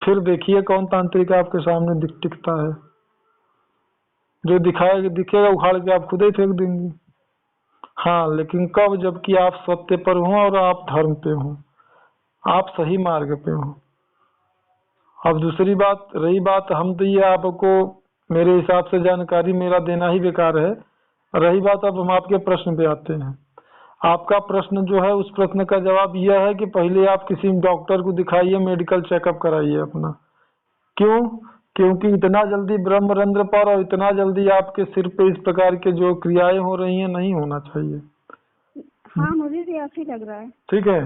फिर देखिए कौन तांत्रिक आपके सामने टिकता है। जो दिखाएगा दिखेगा उखाड़ के आप खुद ही फेंक देंगी। हाँ, लेकिन कब? जबकि आप सत्य पर हो और आप धर्म पे हो, आप सही मार्ग पे हो। अब दूसरी बात रही बात, हम तो ये आपको मेरे हिसाब से जानकारी मेरा देना ही बेकार है। रही बात, अब हम आपके प्रश्न पे आते हैं। आपका प्रश्न जो है, उस प्रश्न का जवाब यह है कि पहले आप किसी डॉक्टर को दिखाइए, मेडिकल चेकअप कराइए अपना। क्यों? क्योंकि इतना जल्दी ब्रह्मरंध्र पर और इतना जल्दी आपके सिर पे इस प्रकार के जो क्रियाएं हो रही हैं, नहीं होना चाहिए। हाँ, मुझे भी ऐसे लग रहा है। ठीक है,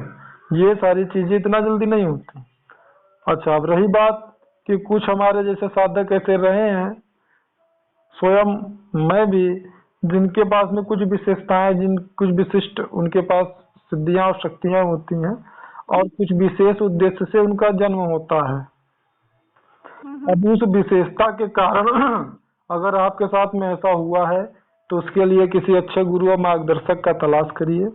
ये सारी चीजें इतना जल्दी नहीं होती। अच्छा, अब रही बात कि कुछ हमारे जैसे साधक ऐसे रहे हैं, स्वयं मैं भी, जिनके पास में कुछ विशेषताएं, कुछ विशिष्ट उनके पास सिद्धियां और शक्तियां होती हैं और कुछ विशेष उद्देश्य से उनका जन्म होता है। अब उस विशेषता के कारण अगर आपके साथ में ऐसा हुआ है तो उसके लिए किसी अच्छे गुरु और मार्गदर्शक का तलाश करिए।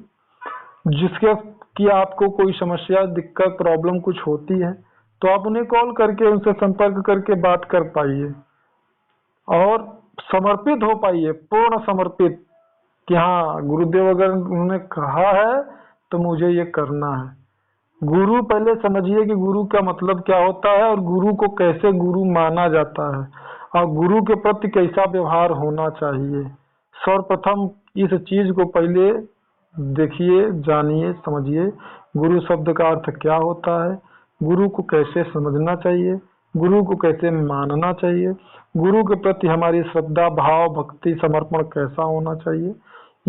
जिसके कि आपको कोई समस्या, दिक्कत, प्रॉब्लम कुछ होती है तो आप उन्हें कॉल करके उनसे संपर्क करके बात कर पाइए और समर्पित हो पाइए, पूर्ण समर्पित कि हाँ गुरुदेव अगर उन्होंने कहा है तो मुझे ये करना है। गुरु पहले समझिए कि गुरु का मतलब क्या होता है और गुरु को कैसे गुरु माना जाता है और गुरु के प्रति कैसा व्यवहार होना चाहिए। सर्वप्रथम इस चीज को पहले देखिए, जानिए, समझिए। गुरु शब्द का अर्थ क्या होता है, गुरु को कैसे समझना चाहिए, गुरु को कैसे मानना चाहिए, गुरु के प्रति हमारी श्रद्धा, भाव, भक्ति, समर्पण कैसा होना चाहिए।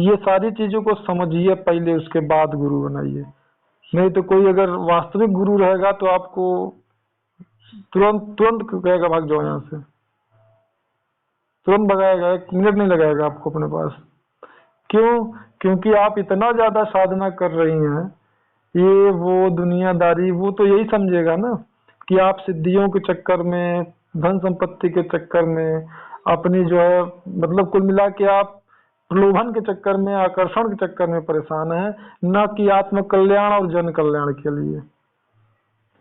ये सारी चीजों को समझिए पहले, उसके बाद गुरु बनाइए। नहीं तो कोई अगर वास्तविक गुरु रहेगा तो आपको तुरंत तुरंत कहेगा भाग जाओ यहाँ से, तुरंत भगाएगा, 1 मिनट नहीं लगाएगा आपको अपने पास। क्यों? क्योंकि आप इतना ज्यादा साधना कर रही हैं, ये वो दुनियादारी, वो तो यही समझेगा ना कि आप सिद्धियों के चक्कर में, धन संपत्ति के चक्कर में, अपनी जो है मतलब कुल मिला के आप प्रलोभन के चक्कर में, आकर्षण के चक्कर में परेशान है, न कि आत्म कल्याण और जन कल्याण के लिए।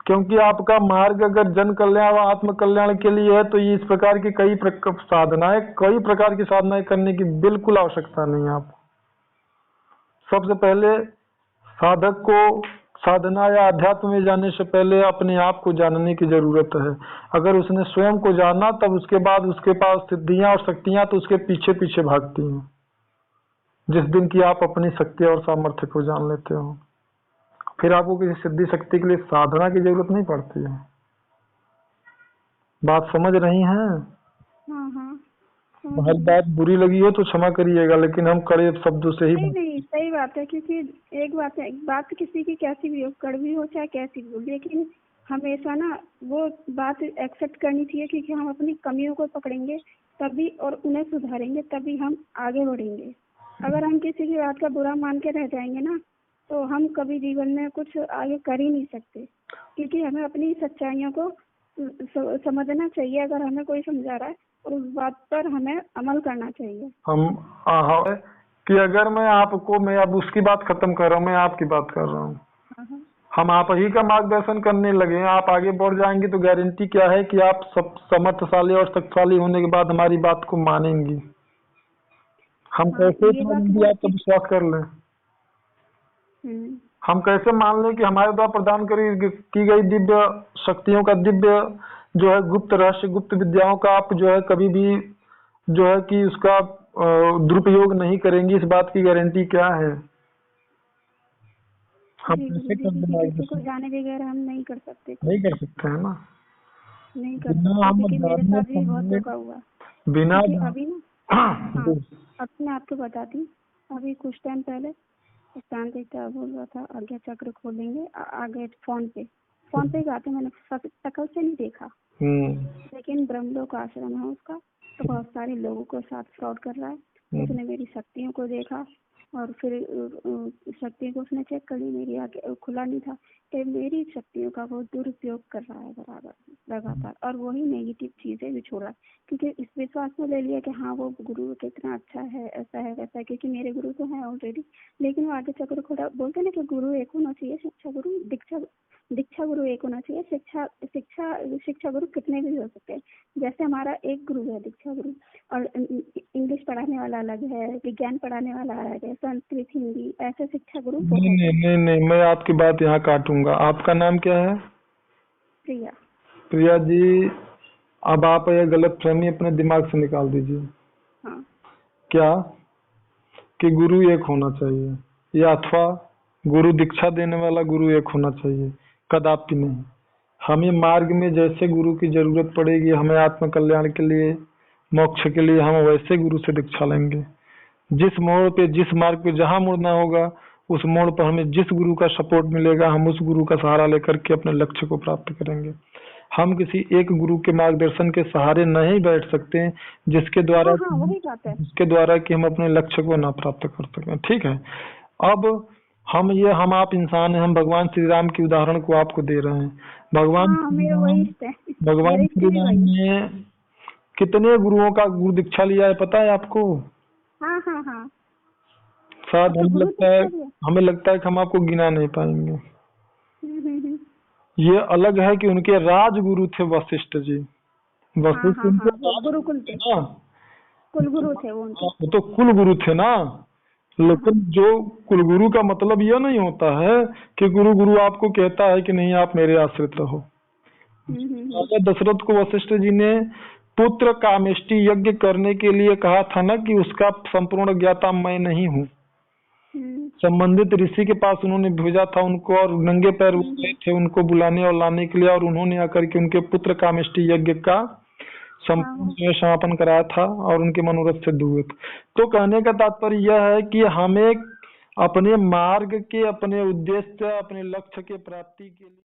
क्योंकि आपका मार्ग अगर जन कल्याण और आत्म कल्याण के लिए है तो ये इस प्रकार की कई प्रकार की साधनाएं करने की बिल्कुल आवश्यकता नहीं है आपको। सबसे पहले साधक को साधना या अध्यात्म में जाने से पहले अपने आप को जानने की जरूरत है। अगर उसने स्वयं को जाना तब उसके बाद उसके पास सिद्धियां और शक्तियां तो उसके पीछे पीछे भागती हैं। जिस दिन की आप अपनी शक्ति और सामर्थ्य को जान लेते हो, फिर आपको किसी सिद्धि शक्ति के लिए साधना की जरूरत नहीं पड़ती है। बात समझ रही हैं? हर बात बुरी लगी हो तो क्षमा करिएगा, लेकिन हम कड़े शब्दों से ही नहीं, सही बात है। क्योंकि एक बात किसी की कैसी भी हो, कड़वी हो चाहे कैसी भी हो, लेकिन हमेशा ना वो बात एक्सेप्ट करनी चाहिए। क्योंकि हम अपनी कमियों को पकड़ेंगे तभी और उन्हें सुधारेंगे तभी हम आगे बढ़ेंगे। अगर हम किसी की बात का बुरा मान के रह जाएंगे ना तो हम कभी जीवन में कुछ आगे कर ही नहीं सकते। क्योंकि हमें अपनी सच्चाइयों को समझना चाहिए। अगर हमें कोई समझा रहा है और उस बात पर हमें अमल करना चाहिए। कि अगर मैं अब उसकी बात खत्म कर रहा हूँ, मैं आपकी बात कर रहा हूँ। हम आप ही का मार्गदर्शन करने लगे, आप आगे बढ़ जाएंगे तो गारंटी क्या है कि आप सब समर्थशाली और शक्तिशाली होने के बाद हमारी बात को मानेंगी। हम कैसे मानेंगे? आप तो विश्वास कर लें। हम कैसे मान लें कि हमारे द्वारा प्रदान की गई दिव्य शक्तियों का, दिव्य जो है गुप्त रहस्य, गुप्त विद्याओं का आप जो है कभी भी जो है कि उसका दुरुपयोग नहीं करेंगी? इस बात की गारंटी क्या है? हम कैसे कर देंगे? किसी को जाने बगैर हम नहीं कर सकते है ना? नहीं कर सकते। क्योंकि मेरे साथ भी बहुत धोखा हुआ बिना अभी ना। अब मैं आपको बताती हूँ। अभी कुछ टाइम पहले तांत्रिक बोल रहा था आज्ञा चक्र खोलेंगे आगे फोन पे गाते। मैंने शकल से नहीं देखा, लेकिन ब्रह्मलोक आश्रम है उसका, तो बहुत सारे लोगों को साथ फ्रॉड कर रहा है। उसने मेरी शक्तियों को देखा और फिर शक्तियों को उसने चेक कर ली, मेरी आगे खुला नहीं था कि मेरी शक्तियों का वो दुरुपयोग कर रहा है बराबर लगातार, और वही नेगेटिव चीजें भी छोड़ रहा है। क्योंकि इस विश्वास में ले लिया कि हाँ वो गुरु कितना अच्छा है, ऐसा है वैसा है, क्योंकि मेरे गुरु तो हैं ऑलरेडी। लेकिन वो आगे चक्र खोला, बोलते ना कि गुरु एक होना चाहिए, अच्छा गुरु दीक्षा दीक्षा गुरु एक होना चाहिए। शिक्षा शिक्षा शिक्षा गुरु कितने भी हो सकते हैं। जैसे हमारा एक गुरु है दीक्षा गुरु, और इंग्लिश पढ़ाने वाला अलग है, विज्ञान पढ़ाने वाला अलग है, संस्कृत, हिंदी, ऐसे शिक्षा गुरु नहीं बहुत नहीं है। नहीं नहीं, मैं आपकी बात यहाँ काटूंगा। आपका नाम क्या है? प्रिया। प्रिया जी, अब आप ये गलतफहमी अपने दिमाग से निकाल दीजिए। हाँ। क्या कि गुरु एक होना चाहिए, या अथवा गुरु दीक्षा देने वाला गुरु एक होना चाहिए? कदापि नहीं। हमें मार्ग में जैसे गुरु की जरूरत पड़ेगी, हमें आत्म कल्याण के लिए, मोक्ष के लिए, हम वैसे गुरु से दीक्षा लेंगे। जिस मोड़ पे, जिस मार्ग पे जहाँ मुड़ना होगा, उस मोड़ पर हमें जिस गुरु का सपोर्ट मिलेगा, हम उस गुरु का सहारा लेकर के अपने लक्ष्य को प्राप्त करेंगे। हम किसी एक गुरु के मार्गदर्शन के सहारे नहीं बैठ सकते हैं, जिसके द्वारा हाँ, वही बात है। जिसके द्वारा कि हम अपने लक्ष्य को ना प्राप्त कर सकें। ठीक है, अब हम आप इंसान हैं, हम भगवान श्री राम की उदाहरण को आपको दे रहे हैं। भगवान हाँ, श्री मेरा राम वही इष्ट है। भगवान मेरा इष्ट श्री भी राम वही। ने कितने गुरुओं का गुरु दीक्षा लिया है पता है आपको? हाँ हाँ हाँ। शायद तो गुरु दीक्षा भी है। हमें लगता है कि हम आपको गिना नहीं पाएंगे। हम्म। ये अलग है कि उनके राजगुरु थे वशिष्ठ जी। हाँ वशिष्ठ हाँ उनके हाँ, वो गुरुकुल थे, ना, कुलगुरु थे वो उनके। वो तो कुल गुरु थे ना। लेकिन जो कुलगुरु का मतलब यह नहीं होता है कि गुरु गुरु आपको कहता है कि नहीं आप मेरे आश्रित रहो। राजा दशरथ को वशिष्ठ जी ने पुत्र कामेष्टि यज्ञ करने के लिए कहा था ना, कि उसका संपूर्ण ज्ञाता मैं नहीं हूँ। संबंधित ऋषि के पास उन्होंने भेजा था उनको, और नंगे पैर गए थे उनको बुलाने और लाने के लिए, और उन्होंने आकर के उनके पुत्र कामेष्टि यज्ञ का संपूर्ण समापन कराया था, और उनके मनोरथ सिद्ध हुए थे। तो कहने का तात्पर्य यह है कि हमें अपने मार्ग के, अपने उद्देश्य, अपने लक्ष्य के प्राप्ति के लिए